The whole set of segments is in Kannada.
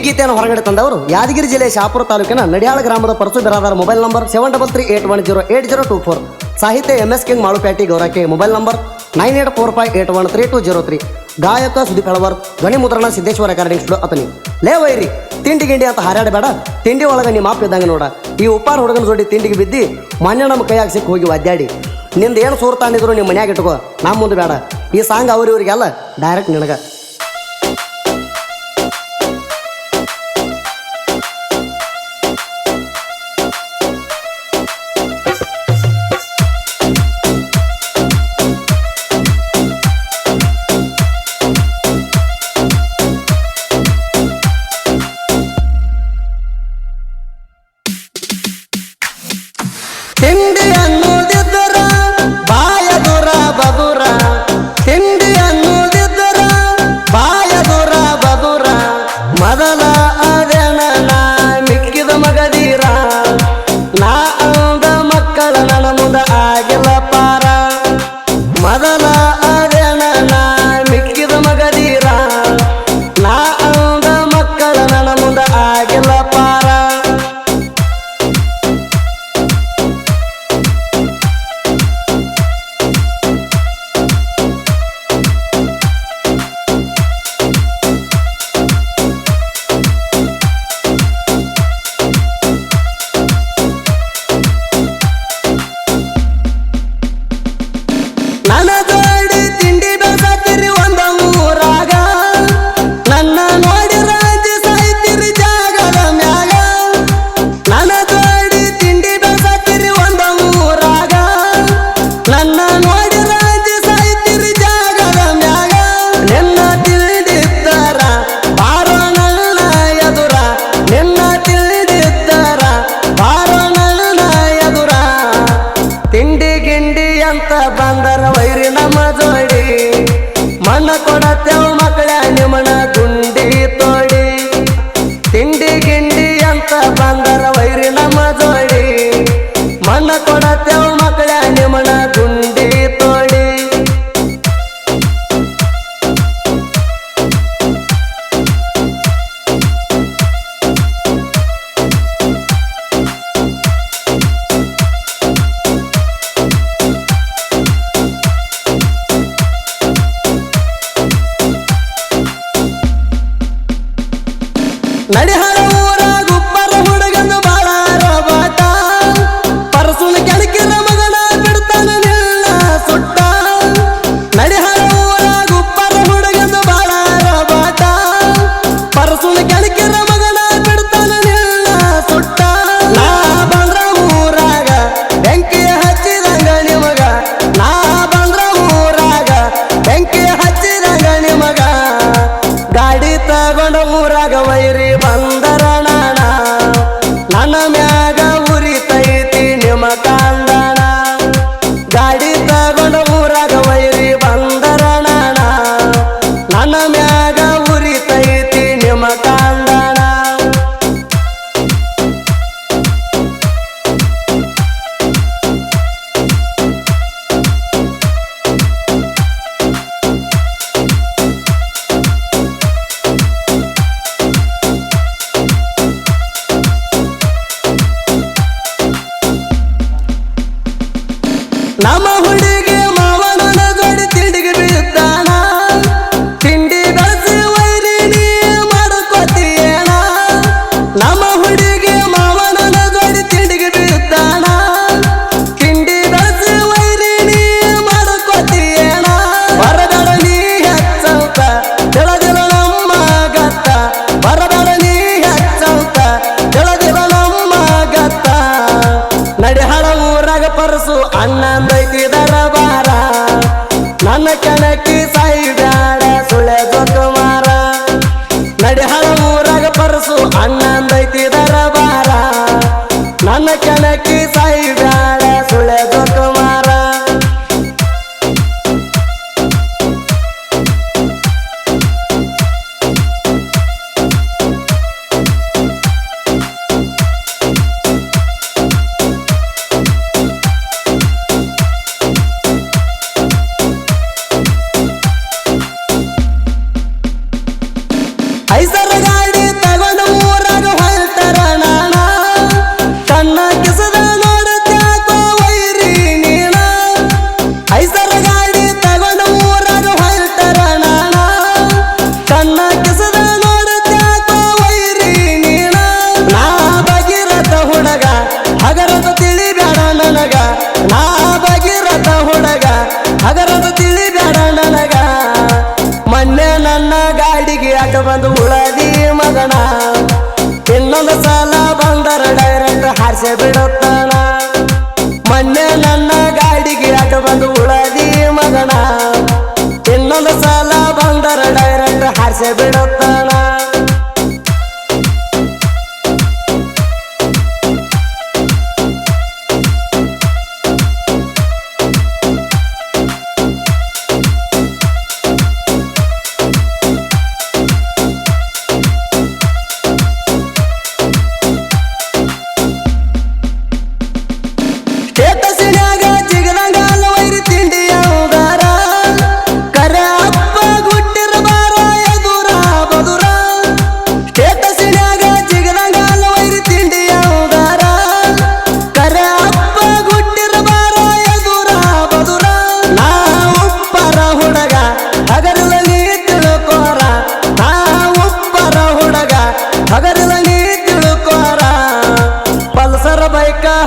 ಗೀತೆಯನ್ನು ಹೊರಗಡೆ ತಂದವರು ಯಾದಗಿರಿ ಜಿಲ್ಲೆ ಶಾಪುರ ತಾಲೂಕಿನ ನಡಿಯಾಳ ಗ್ರಾಮದ ಪರಸು ಬಿರಾದಾರ. Mobile number 7338108024. ಸಾಹಿತ್ಯ MS ಕಿಂಗ್ ಮಾಳುಪೇಟೆ ಗೌರಕ್ಕೆ. Mobile number 9845813203. ಗಾಯಕ ಸುದೀಪ್ ಹೆಳವರ್. ಧ್ವನಿ ಮುದ್ರಣ ಸಿದ್ದೇಶ್ವರ ರೆಕಾರ್ಡಿಂಗ್ ಸ್ಟುಡಿಯೋ ಅತನಿ. ಲೇ ವೈರಿ ತಿಂಡಿ ಗಿಂಡಿ ಅಂತ ಹಾರಾಡಬೇಡ, ತಿಂಡಿ ಒಳಗೆ ನಿಮ್ಮ ಮಾಪ್ ಇದ್ದಂಗೆ ನೋಡ. ಈ ಉಪ್ಪಾರ ಹುಡುಗನ ಜೋಡಿ ತಿಂಡಿಗೆ ಬಿದ್ದಿ ಮೊನ್ನೆ ನಮ್ಮ ಕೈಯಾಗ ಸಿಕ್ಕಿ ಹೋಗಿ ಒದ್ದಾಡಿ. ನಿಂದು ಏನು ಸೋರ್ ತಾಂಡಿದ್ರು ನಿಮ್ಮ ಮನ್ಯಾಗ ಇಟ್ಕೋ, ನಮ್ಮ ಮುಂದೆ ಬೇಡ. ಈ ಸಾಂಗ್ ಅವ್ರಿವ್ರಿಗೆಲ್ಲ ಡೈರೆಕ್ಟ್ ನಿನಗ. ತಿಂಡಿ ಅನ್ನೋದಿದ್ದರ ಬಾಯ ದೂರ ಬದುರ, ತಿಂಡಿ ಅನ್ನೋದಿದ್ದರ ಬಾಯ ದೂರ ಬದುರ. ಮೊದಲ ಅದೇನ ನಾ ಮಿಕ್ಕಿದ ಮಗದೀರ, ನಾ ಅಂದ ಮಕ್ಕಳ ನನ್ನ ಮುಂದ ಆಗಿಲ್ಲ ಪಾರ. ಮೊದಲ ಅದೇನ ನಾ ಮಿಕ್ಕಿದ ಮಗದೀರ, ನಾ ಅಂದ ಮಕ್ಕಳ ನನ್ನ ಮುಂದ ಆಗಿಲ್ಲ ಪಾರ. ನನ್ನ ಜೋಡಿ ತಿಂಡಿ ಬೆಳ್ಸಾತಿರಿ ಒಂದ ಊರಾಗ, ನನ್ನ ನೋಡಿ ರಾಜಿ ಸಾಯ್ತಿರಿ ಜಾಗದ ಮ್ಯಾಗ. ನನ್ನ ಜೋಡಿ ತಿಂಡಿ ಬೆಳ್ಸಾತಿರಿ ಒಂದ ಊರಾಗ, ನನ್ನ ನೋಡಿ ರಾಜಿ ಸಾಯ್ತಿರಿ ಜಾಗದ ಮ್ಯಾಗ. ನಿನ್ನ ತಿಳಿದಿದ್ದಾರ ಬಾರೋ ನನ್ನ ಎದುರ, ನಿನ್ನ ತಿಳಿದಿದ್ದಾರ ಬಾರೋ ನನ್ನ ಎದುರ. ತಿಂಡಿ ಗಿಂಡಿ ಅಂತ ಬಂದರ ವೈರಿ ನಮ್ಮ ಜೋಡಿ, ಮಣ್ಣ ಕೊಡತ್ತೇವ ಮಕ್ಕಳ ನಿಮ್ಮನ ಗುಂಡಿ ತೋಡಿ. ತಿಂಡಿ ಗಿಂಡಿ ಅಂತ ಬಂದರ ವೈರಿ ನಮ್ಮ ಜೋಡಿ, ಮಣ್ಣ ಕೊಡತ್ತೇವ ಮಕ್ಕಳ ನಿಮ್ಮನ ಗುಂಡಿ ತೋಡಿ. ನಡಿಹಾಳ ಊರಾಗ ಉಪ್ಪರ ಹುಡುಗನ ಬಾಳಾರ ಬಾಟ, ಪರಸುನ ಕೆಳಕಿರ ಮಗನ ಬಿಡ್ತಾನ ನಿಲ್ಲ ಸುಟ್ಟ. ನಡಿಹಾಳ ಊರಾಗ ಉಪ್ಪರ ಹುಡುಗನ ಬಾಳಾರ ಬಾಟ, ಪರಸುನ ಕೆಳಕಿರ ಮಗನ ಬಿಡ್ತಾನ ನಿಲ್ಲ ಸುಟ್ಟ. ನಾ ಬಂದ್ರ ಊರಾಗ ಬೆಂಕಿ ಹಚ್ಚಿದಂಗ ನಿಮಗ, ನಾ ಬಂದ್ರ ಊರಾಗ ಬೆಂಕಿ ಹಚ್ಚಿದಂಗ ನಿಮಗ. ಗಾಡಿ ತಗೊಂಡ ಊರಾಗ ವೈರಿ ಬಂದರ ನಾಣ, ನನ್ನ ಮ್ಯಾಗ ಉರಿತೈತಿ ನಿಮ್ಮ ಕಾಂದಣ. ಗಾಡಿ ತಗೊಂಡ ಊರಾಗ ವೈರಿ ಬಂದರ ನಾಣ, ನನ್ನ ಮ್ಯಾಗ ಉರಿತೈತಿ ನಿಮ್ಮ ಕಾಂದಣ. ನಮ್ಮ ಹುಡುಗಿ ಮಾವನ ಜೋಡಿ ತಿಂಡಿಗೆ ಬೀಳ್ತಾನ, ತಿಂಡಿ ಬೆಳೆಸಿ ವೈರಿ ನೀ ಮಾಡ್ಕೊತೀಯಣ. ನಮ್ಮ ಹುಡುಗಿ ಮಾವನ ಜೋಡಿ ತಿಂಡಿಗೆ ಬೀಳ್ತಾನ, ತಿಂಡಿ ಬೆಳೆಸಿ ವೈರಿ ನೀ ಮಾಡ್ಕೊತೀಯಣ. ಬರಬೇಡ ನೀ ಹೆಚ್ಚಂತ ತಿಳಿದಿಲ್ಲ ನಮ್ಮ ಗತ್ತ, ಬರಬೇಡ ನೀ ಹೆಚ್ಚಂತ ತಿಳಿದಿಲ್ಲ ನಮ್ಮ ಗತ್ತ. ನಡಿಹಾಳ ಊರಾಗ ಪರಸು ಅಣ್ಣಂದೈತಿ ದರಬಾರ, ನನ್ನ ಕೆಣಕಿ ಸಾಯಿ ಬ್ಯಾಡ ಸುಳೆ ಜೋಕುಮಾರ. ನಡಿಹಾಳ ಊರಾಗ ಪರಸು ಅಣ್ಣಂದೈತಿ ದರಬಾರ, ನನ್ನ ಕೆಣಕಿ ಸಾಯಿ ಬ್ಯಾಡ ಸುಳೆ ಜೋಕುಮಾರ. ಐಸರ ಗಾಡಿ ತಗೊಂಡ ಮಗನ ಇನ್ನೊಂದು ಸಲ ಬಂದರ ಡೈರೆಕ್ಟ್ ಹಾರಿಸಿ ಬಿಡುತ್ತಾನ ಮೊನ್ನೆ ನನ್ನ ಗಾಡಿಗೆ ಅಡ್ಡ ಬಂದು ಉಳದಿ ಮಗನ ಇನ್ನೊಂದು ಸಲ ಬಂದರ ಡೈರೆಕ್ಟ್ ಹಾರಿಸಿ ಬಿಡುತ್ತಾನ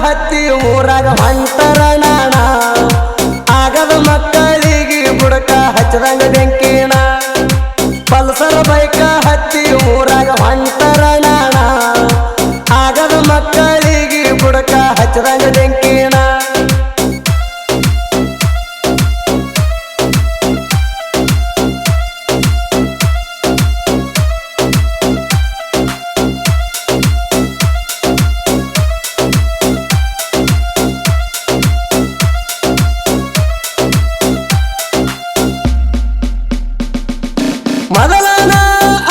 ಹತ್ತಿ ಊರಾಗ ಹೊಂಟರ ನಾಣ ಆಗದ ಮಕ್ಕಳಿಗೆ ಬುಡಕ ಹಚ್ಚದಂಗ ಬೆಂಕಿನ ಪಲ್ಸರ್ ಬೈಕ ಹತ್ತಿ ಊರಾಗ ಹೊಂಟರ ನಾಣ ಆಗದ ಮಕ್ಕಳಿಗೆ ಬುಡಕ ಹಚ್ಚದಂಗ ಬೆಂಕಿನ ಮೊದಲನ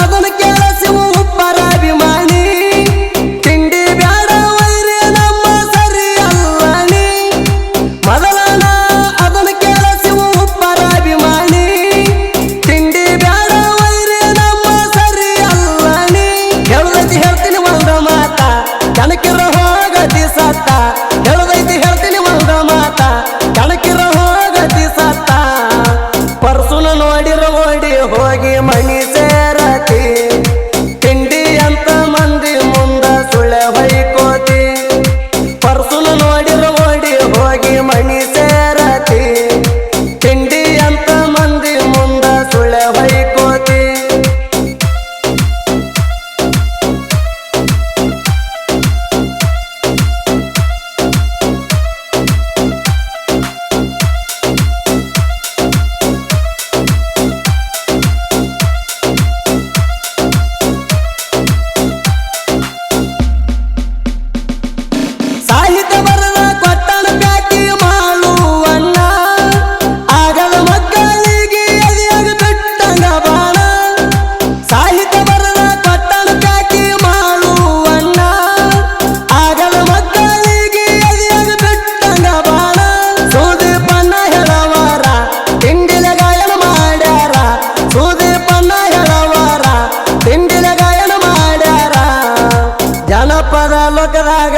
ಅದನ್ನ ಕೇಳಿಸುವ ಉಪ್ಪರಾಭಿಮಾನಿ ತಿಂಡಿ ಬ್ಯಾಡ ವೈರಿ ನಮ್ಮ ಸರಿ ಅಲ್ಲನಿ ಮೊದಲನ ಅದನ್ನ ಕೇಳಿಸುವ ಉಪ್ಪರಾಭಿಮಾನಿ ತಿಂಡಿ ಬ್ಯಾಡ ವೈರಿ ನಮ್ಮ ಸರಿ ಅಲ್ಲನಿ ಹೇಳದೈತಿ ಹೇಳ್ತೀನಿ ಒಂದ ಮಾತ ಕಣಕಿರ ಹೋಗತಿ ಸತ್ತ ಹೇಳದೈತಿ ಹೇಳ್ತೀನಿ ಒಂದ ಮಾತ ಕಣಕಿರ ಹೋಗತಿ ಸತ್ತ ಪರ್ಸುನ ನೋಡಿರ ಓಡಿ ಹೋಗಿ ಮಣಿ ಸೇರತಿ ತಿಂಡಿ ಅಂತ ಮಂದಿ ಮುಂದ ಸುಳ್ಳೆ ಹೊಯ್ಕೋತಿ ಪರ್ಸುನ ನೋಡಿರ ಓಡಿ ಹೋಗಿ ಮಣಿ ಸೇರತಿ ತಿಂಡಿ ಅಂತ ಮಂದಿ ಮುಂದ ಸುಳ್ಳೆ ಹೊಯ್ಕೋತಿ ಸಾಹಿತ್ಯ ಬರದ ಕೊಟ್ಟಣ ಬ್ಯಾಕಿ ಮಾಳುವನ್ನ ಆಗದ ಮಕ್ಕಳಿಗೆ ಎದೆಯಾಗ ಬಿಟ್ಟಂಗ ಬಾಣ ಸಾಹಿತ್ಯ ಬರದ ಕೊಟ್ಟಣ ಬ್ಯಾಕಿ ಮಾಳುವನ್ನ ಆಗದ ಮಕ್ಕಳಿಗೆ ಎದೆಯಾಗ ಬಿಟ್ಟಂಗ ಬಾಣ ಸುದೀಪನ್ನ ಹೇಳವಾರ ತಿಂಡಿಲ ಗಾಯನ ಮಾಡ್ಯಾರ ಸುದೀಪನ್ನ ಹೇಳವಾರ ತಿಂಡಿಲ ಗಾಯನ ಮಾಡ್ಯಾರ ಜನಪದ ಲೋಕದಾಗ